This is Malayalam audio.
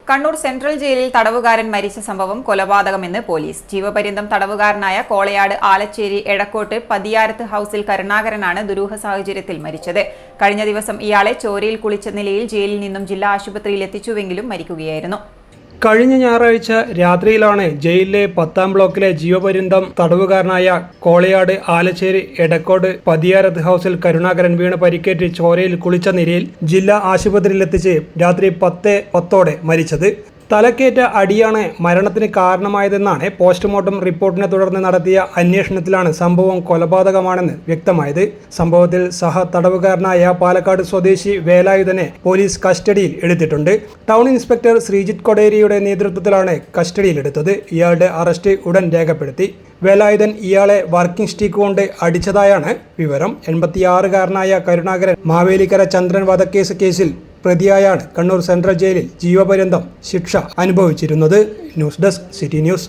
കണ്ണൂർ സെൻട്രൽ ജയിലിൽ തടവുകാരൻ മരിച്ച സംഭവം കൊലപാതകമെന്ന് പോലീസ്. ജീവപര്യന്തം തടവുകാരനായ കോളയാട് ആലച്ചേരി എടക്കോട്ട് പതിയാരത്ത് ഹൌസിൽ കരുണാകരനാണ് ദുരൂഹ സാഹചര്യത്തിൽ മരിച്ചത്. കഴിഞ്ഞ ദിവസം ഇയാളെ ചോരയിൽ കുളിച്ച നിലയിൽ ജയിലിൽ നിന്നും ജില്ലാ ആശുപത്രിയിൽ എത്തിച്ചുവെങ്കിലും മരിക്കുകയായിരുന്നു. കഴിഞ്ഞ ഞായറാഴ്ച രാത്രിയിലാണ് ജയിലിലെ 10-ാം ബ്ലോക്കിലെ ജീവപര്യന്തം തടവുകാരനായ കോളയാട് ആലച്ചേരി എടക്കോട് പതിയാരത്ത് ഹൌസിൽ കരുണാകരൻ വീണ് പരിക്കേറ്റ് ചോരയിൽ കുളിച്ച നിലയിൽ ജില്ലാ ആശുപത്രിയിലെത്തിച്ച് രാത്രി 10:10 മരിച്ചത്. തലക്കേറ്റ അടിയാണ് മരണത്തിന് കാരണമായതെന്നാണ് പോസ്റ്റ്മോർട്ടം റിപ്പോർട്ടിനെ തുടർന്ന് നടത്തിയ അന്വേഷണത്തിലാണ് സംഭവം കൊലപാതകമാണെന്ന് വ്യക്തമായത്. സംഭവത്തിൽ സഹ തടവുകാരനായ പാലക്കാട് സ്വദേശി വേലായുധനെ പോലീസ് കസ്റ്റഡിയിൽ എടുത്തിട്ടുണ്ട്. ടൗൺ ഇൻസ്പെക്ടർ ശ്രീജിത്ത് കൊടേരിയുടെ നേതൃത്വത്തിലാണ് കസ്റ്റഡിയിലെടുത്തത്. ഇയാളുടെ അറസ്റ്റ് ഉടൻ രേഖപ്പെടുത്തി. വേലായുധൻ ഇയാളെ വർക്കിംഗ് സ്റ്റിക്ക് കൊണ്ട് അടിച്ചതായാണ് വിവരം. 86-കാരനായ കരുണാകരൻ മാവേലിക്കര ചന്ദ്രൻ വധക്കേസിൽ പ്രതിയായാണ് കണ്ണൂർ സെൻട്രൽ ജയിലിൽ ജീവപര്യന്തം ശിക്ഷ അനുഭവിച്ചിരുന്നത്. News desk city news.